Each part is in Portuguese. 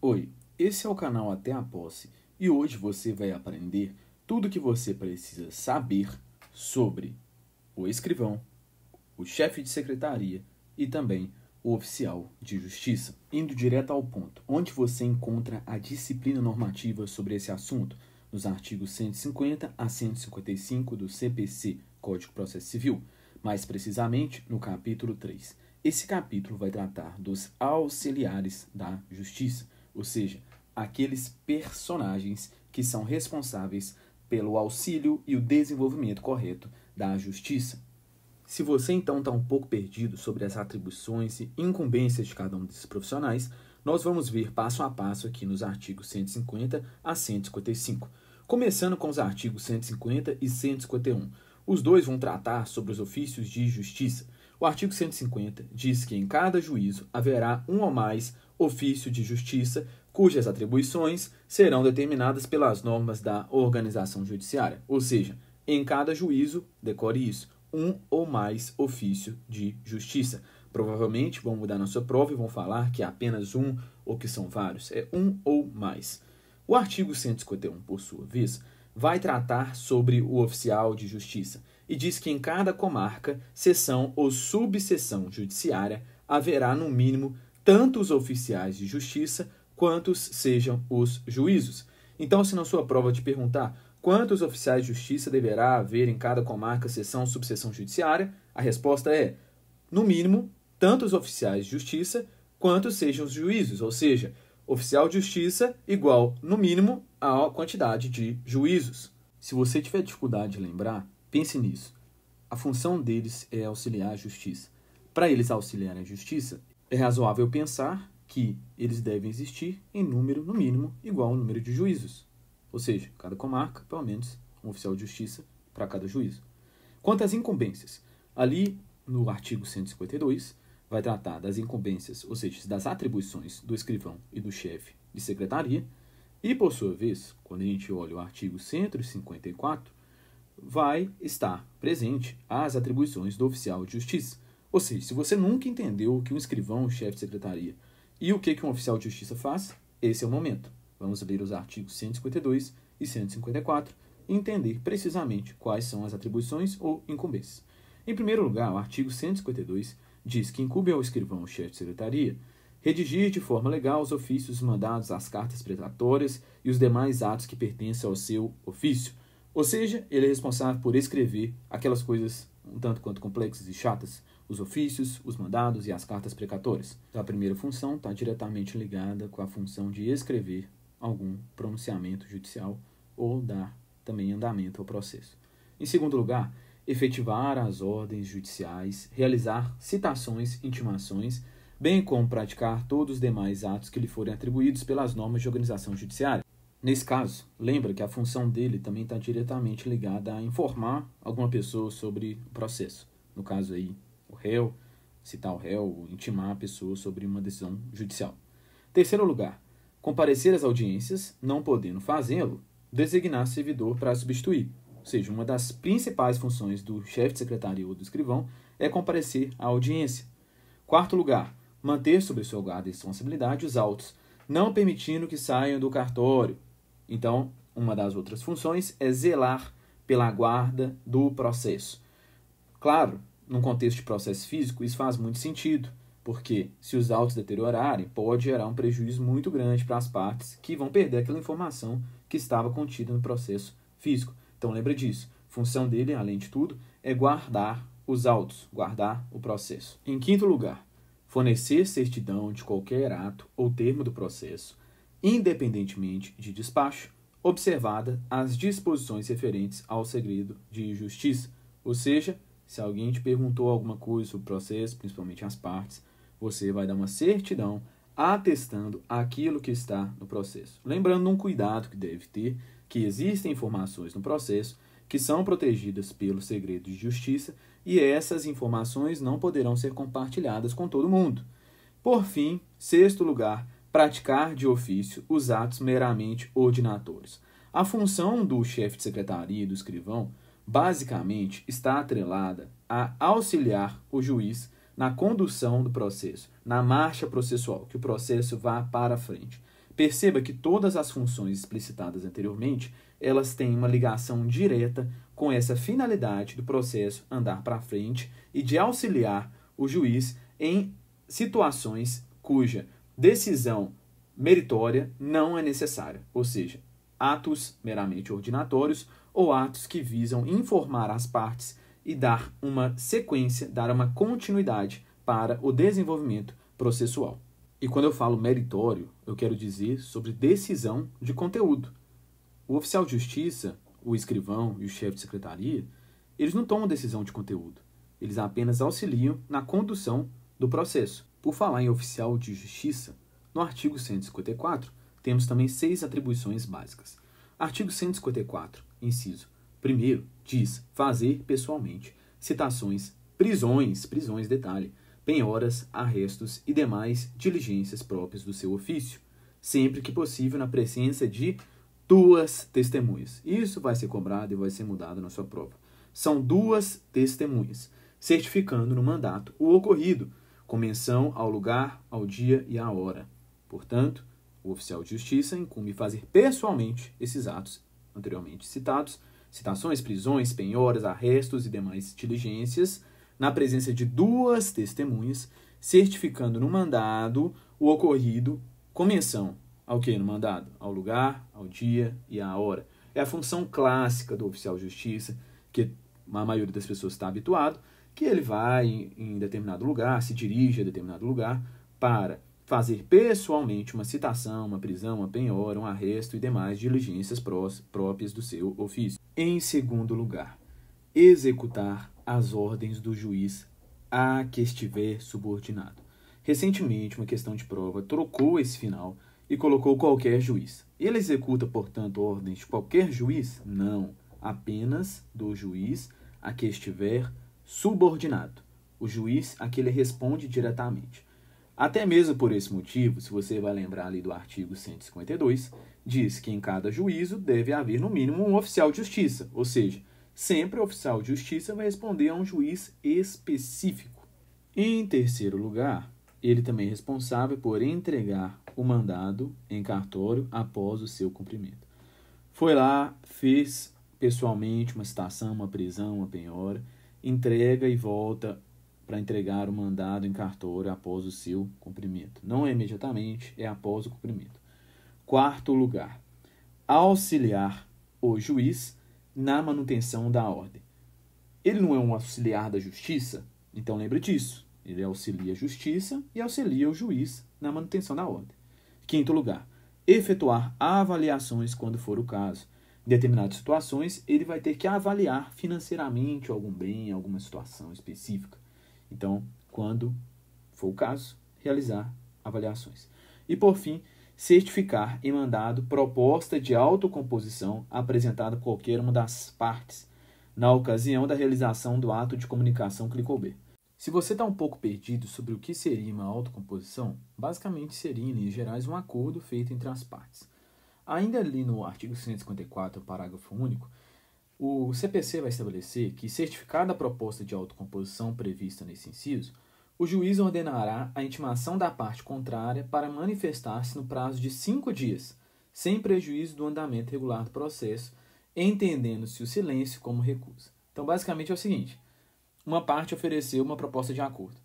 Oi, esse é o canal Até a Posse e hoje você vai aprender tudo o que você precisa saber sobre o escrivão, o chefe de secretaria e também o oficial de justiça. Indo direto ao ponto, onde você encontra a disciplina normativa sobre esse assunto, nos artigos 150 a 155 do CPC, Código de Processo Civil, mais precisamente no capítulo 3. Esse capítulo vai tratar dos auxiliares da justiça, ou seja, aqueles personagens que são responsáveis pelo auxílio e o desenvolvimento correto da justiça. Se você então está um pouco perdido sobre as atribuições e incumbências de cada um desses profissionais, nós vamos ver passo a passo aqui nos artigos 150 a 155. Começando com os artigos 150 e 151. Os dois vão tratar sobre os ofícios de justiça. O artigo 150 diz que em cada juízo haverá um ou mais ofício de justiça, cujas atribuições serão determinadas pelas normas da organização judiciária. Ou seja, em cada juízo, decore isso, um ou mais ofício de justiça. Provavelmente vão mudar na sua prova e vão falar que é apenas um ou que são vários. É um ou mais. O artigo 151, por sua vez, vai tratar sobre o oficial de justiça e diz que em cada comarca, seção ou subseção judiciária, haverá no mínimo tanto os oficiais de justiça quantos sejam os juízos. Então, se na sua prova te perguntar quantos oficiais de justiça deverá haver em cada comarca, seção ou subseção judiciária, a resposta é, no mínimo, tantos oficiais de justiça quantos sejam os juízos, ou seja, oficial de justiça igual, no mínimo, a quantidade de juízos. Se você tiver dificuldade de lembrar, pense nisso. A função deles é auxiliar a justiça. Para eles auxiliarem a justiça, é razoável pensar que eles devem existir em número, no mínimo, igual ao número de juízos. Ou seja, cada comarca, pelo menos, um oficial de justiça para cada juízo. Quanto às incumbências, ali no artigo 152, vai tratar das incumbências, ou seja, das atribuições do escrivão e do chefe de secretaria, e, por sua vez, quando a gente olha o artigo 154, vai estar presente as atribuições do oficial de justiça. Ou seja, se você nunca entendeu o que um escrivão, um chefe de secretaria, e o que um oficial de justiça faz, esse é o momento. Vamos ler os artigos 152 e 154 e entender precisamente quais são as atribuições ou incumbências. Em primeiro lugar, o artigo 152 diz que incumbe ao escrivão, chefe de secretaria, redigir de forma legal os ofícios, mandados, as cartas precatórias e os demais atos que pertencem ao seu ofício. Ou seja, ele é responsável por escrever aquelas coisas um tanto quanto complexas e chatas, os ofícios, os mandados e as cartas precatórias. A primeira função está diretamente ligada com a função de escrever algum pronunciamento judicial ou dar também andamento ao processo. Em segundo lugar, efetivar as ordens judiciais, realizar citações, intimações, bem como praticar todos os demais atos que lhe forem atribuídos pelas normas de organização judiciária. Nesse caso, lembra que a função dele também está diretamente ligada a informar alguma pessoa sobre o processo. No caso aí, o réu, citar o réu, intimar a pessoa sobre uma decisão judicial. Terceiro lugar, comparecer às audiências, não podendo fazê-lo, designar servidor para substituir. Ou seja, uma das principais funções do chefe de secretaria ou do escrivão é comparecer à audiência. Quarto lugar, manter sob sua guarda e responsabilidade os autos, não permitindo que saiam do cartório. Então, uma das outras funções é zelar pela guarda do processo. Claro, num contexto de processo físico, isso faz muito sentido, porque se os autos deteriorarem, pode gerar um prejuízo muito grande para as partes que vão perder aquela informação que estava contida no processo físico. Então, lembre disso. A função dele, além de tudo, é guardar os autos, guardar o processo. Em quinto lugar, fornecer certidão de qualquer ato ou termo do processo, independentemente de despacho, observada as disposições referentes ao segredo de justiça. Ou seja, se alguém te perguntou alguma coisa sobre o processo, principalmente as partes, você vai dar uma certidão atestando aquilo que está no processo. Lembrando um cuidado que deve ter, que existem informações no processo que são protegidas pelo segredo de justiça e essas informações não poderão ser compartilhadas com todo mundo. Por fim, sexto lugar, praticar de ofício os atos meramente ordinatórios. A função do chefe de secretaria e do escrivão, basicamente, está atrelada a auxiliar o juiz na condução do processo, na marcha processual, que o processo vá para frente. Perceba que todas as funções explicitadas anteriormente, elas têm uma ligação direta com essa finalidade do processo andar para frente e de auxiliar o juiz em situações cuja decisão meritória não é necessária, ou seja, atos meramente ordinatórios ou atos que visam informar as partes e dar uma sequência, dar uma continuidade para o desenvolvimento processual. E quando eu falo meritório, eu quero dizer sobre decisão de conteúdo. O oficial de justiça, o escrivão e o chefe de secretaria, eles não tomam decisão de conteúdo. Eles apenas auxiliam na condução do processo. Por falar em oficial de justiça, no artigo 154, temos também 6 atribuições básicas. Artigo 154, inciso 1º, diz fazer pessoalmente citações, prisões, detalhe, penhoras, arrestos e demais diligências próprias do seu ofício, sempre que possível na presença de 2 testemunhas. Isso vai ser cobrado e vai ser mudado na sua prova. São 2 testemunhas, certificando no mandato o ocorrido, com menção ao lugar, ao dia e à hora. Portanto, o oficial de justiça incumbe fazer pessoalmente esses atos anteriormente citados, citações, prisões, penhoras, arrestos e demais diligências, na presença de 2 testemunhas, certificando no mandado o ocorrido com menção ao que no mandado? Ao lugar, ao dia e à hora. É a função clássica do oficial de justiça, que a maioria das pessoas está habituado, que ele vai em determinado lugar, se dirige a determinado lugar para fazer pessoalmente uma citação, uma prisão, uma penhora, um arresto e demais diligências próprias do seu ofício. Em segundo lugar, executar as ordens do juiz a que estiver subordinado. Recentemente, uma questão de prova trocou esse final e colocou qualquer juiz. Ele executa, portanto, ordens de qualquer juiz? Não, apenas do juiz a que estiver subordinado. O juiz a que ele responde diretamente. Até mesmo por esse motivo, se você vai lembrar ali do artigo 152, diz que em cada juízo deve haver no mínimo um oficial de justiça, ou seja, sempre o oficial de justiça vai responder a um juiz específico. Em terceiro lugar, ele também é responsável por entregar o mandado em cartório após o seu cumprimento. Foi lá, fez pessoalmente uma citação, uma prisão, uma penhora, entrega e volta para entregar o mandado em cartório após o seu cumprimento. Não é imediatamente, é após o cumprimento. Quarto lugar, auxiliar o juiz na manutenção da ordem. Ele não é um auxiliar da justiça, então lembre disso. Ele auxilia a justiça e auxilia o juiz na manutenção da ordem. Quinto lugar, efetuar avaliações quando for o caso. Em determinadas situações, ele vai ter que avaliar financeiramente algum bem, alguma situação específica. Então, quando for o caso, realizar avaliações. E, por fim, certificar em mandado proposta de autocomposição apresentada por qualquer uma das partes, na ocasião da realização do ato de comunicação Clicobé. Se você está um pouco perdido sobre o que seria uma autocomposição, basicamente seria, em linhas gerais, um acordo feito entre as partes. Ainda ali no artigo 154, parágrafo único, o CPC vai estabelecer que, certificada a proposta de autocomposição prevista nesse inciso, o juiz ordenará a intimação da parte contrária para manifestar-se no prazo de 5 dias, sem prejuízo do andamento regular do processo, entendendo-se o silêncio como recusa. Então, basicamente é o seguinte, uma parte ofereceu uma proposta de acordo.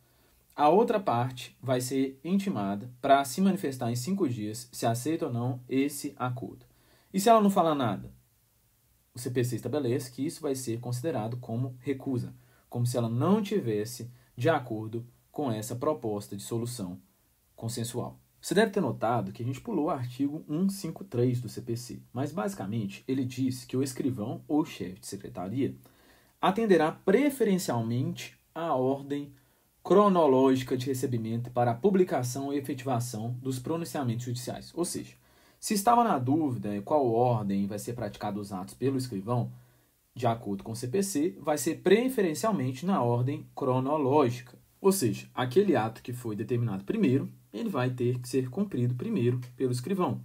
A outra parte vai ser intimada para se manifestar em 5 dias se aceita ou não esse acordo. E se ela não falar nada? O CPC estabelece que isso vai ser considerado como recusa, como se ela não tivesse de acordo com essa proposta de solução consensual. Você deve ter notado que a gente pulou o artigo 153 do CPC, mas basicamente ele diz que o escrivão ou chefe de secretaria atenderá preferencialmente à ordem cronológica de recebimento para a publicação e efetivação dos pronunciamentos judiciais. Ou seja, se estava na dúvida qual ordem vai ser praticado os atos pelo escrivão, de acordo com o CPC, vai ser preferencialmente na ordem cronológica. Ou seja, aquele ato que foi determinado primeiro, ele vai ter que ser cumprido primeiro pelo escrivão.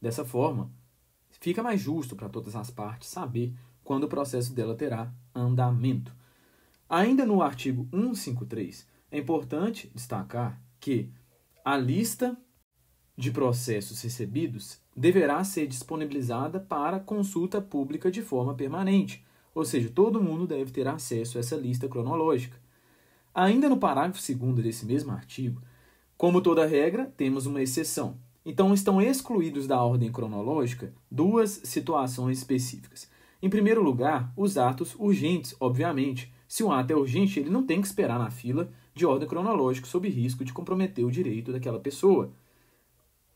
Dessa forma, fica mais justo para todas as partes saber quando o processo dela terá andamento. Ainda no artigo 153, é importante destacar que a lista de processos recebidos deverá ser disponibilizada para consulta pública de forma permanente, ou seja, todo mundo deve ter acesso a essa lista cronológica. Ainda no parágrafo 2º desse mesmo artigo, como toda regra, temos uma exceção. Então, estão excluídos da ordem cronológica duas situações específicas. Em primeiro lugar, os atos urgentes, obviamente. Se um ato é urgente, ele não tem que esperar na fila de ordem cronológica sob risco de comprometer o direito daquela pessoa.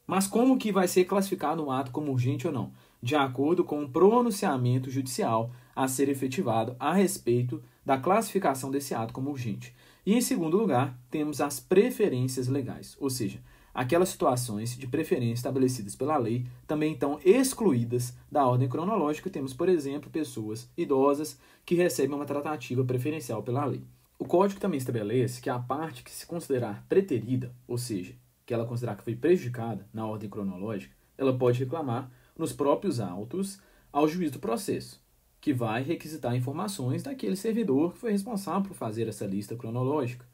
Mas como que vai ser classificado um ato como urgente ou não? De acordo com o pronunciamento judicial a ser efetivado a respeito da classificação desse ato como urgente. E, em segundo lugar, temos as preferências legais, ou seja, aquelas situações de preferência estabelecidas pela lei também estão excluídas da ordem cronológica. Temos, por exemplo, pessoas idosas que recebem uma tratativa preferencial pela lei. O Código também estabelece que a parte que se considerar preterida, ou seja, que ela considerar que foi prejudicada na ordem cronológica, ela pode reclamar nos próprios autos ao juiz do processo, que vai requisitar informações daquele servidor que foi responsável por fazer essa lista cronológica.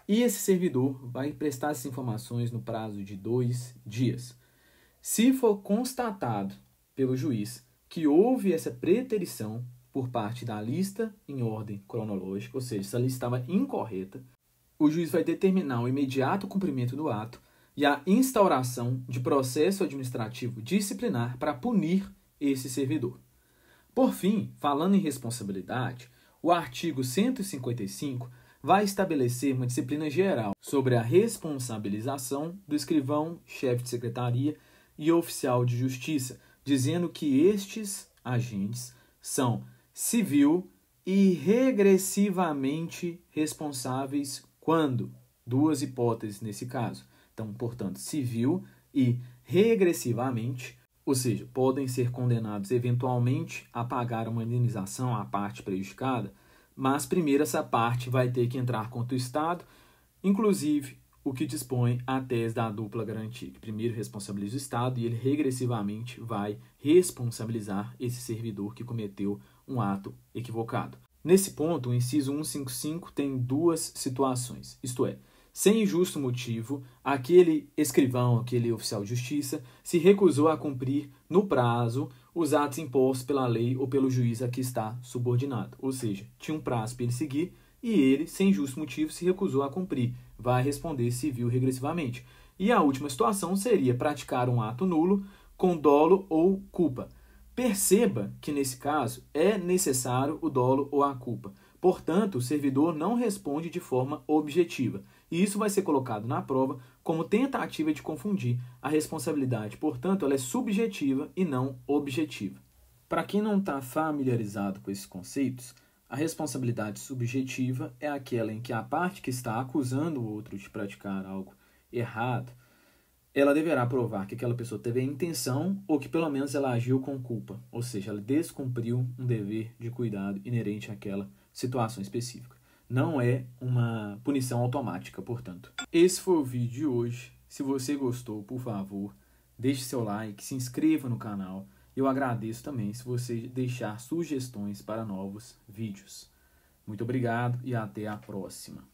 E esse servidor vai prestar essas informações no prazo de 2 dias. Se for constatado pelo juiz que houve essa preterição por parte da lista em ordem cronológica, ou seja, essa lista estava incorreta, o juiz vai determinar o imediato cumprimento do ato e a instauração de processo administrativo disciplinar para punir esse servidor. Por fim, falando em responsabilidade, o artigo 155 vai estabelecer uma disciplina geral sobre a responsabilização do escrivão, chefe de secretaria e oficial de justiça, dizendo que estes agentes são civil e regressivamente responsáveis quando? Duas hipóteses nesse caso. Então, portanto, civil e regressivamente, ou seja, podem ser condenados eventualmente a pagar uma indenização à parte prejudicada, mas primeiro essa parte vai ter que entrar contra o Estado, inclusive o que dispõe a tese da dupla garantia, que primeiro responsabiliza o Estado e ele regressivamente vai responsabilizar esse servidor que cometeu um ato equivocado. Nesse ponto, o inciso 155 tem duas situações, isto é, sem justo motivo, aquele escrivão, aquele oficial de justiça, se recusou a cumprir no prazo os atos impostos pela lei ou pelo juiz a que está subordinado. Ou seja, tinha um prazo para ele seguir e ele, sem justo motivo, se recusou a cumprir. Vai responder civil regressivamente. E a última situação seria praticar um ato nulo com dolo ou culpa. Perceba que, nesse caso, é necessário o dolo ou a culpa. Portanto, o servidor não responde de forma objetiva. E isso vai ser colocado na prova como tentativa de confundir a responsabilidade. Portanto, ela é subjetiva e não objetiva. Para quem não está familiarizado com esses conceitos, a responsabilidade subjetiva é aquela em que a parte que está acusando o outro de praticar algo errado, ela deverá provar que aquela pessoa teve a intenção ou que pelo menos ela agiu com culpa, ou seja, ela descumpriu um dever de cuidado inerente àquela situação específica. Não é uma punição automática, portanto. Esse foi o vídeo de hoje. Se você gostou, por favor, deixe seu like, se inscreva no canal. Eu agradeço também se você deixar sugestões para novos vídeos. Muito obrigado e até a próxima.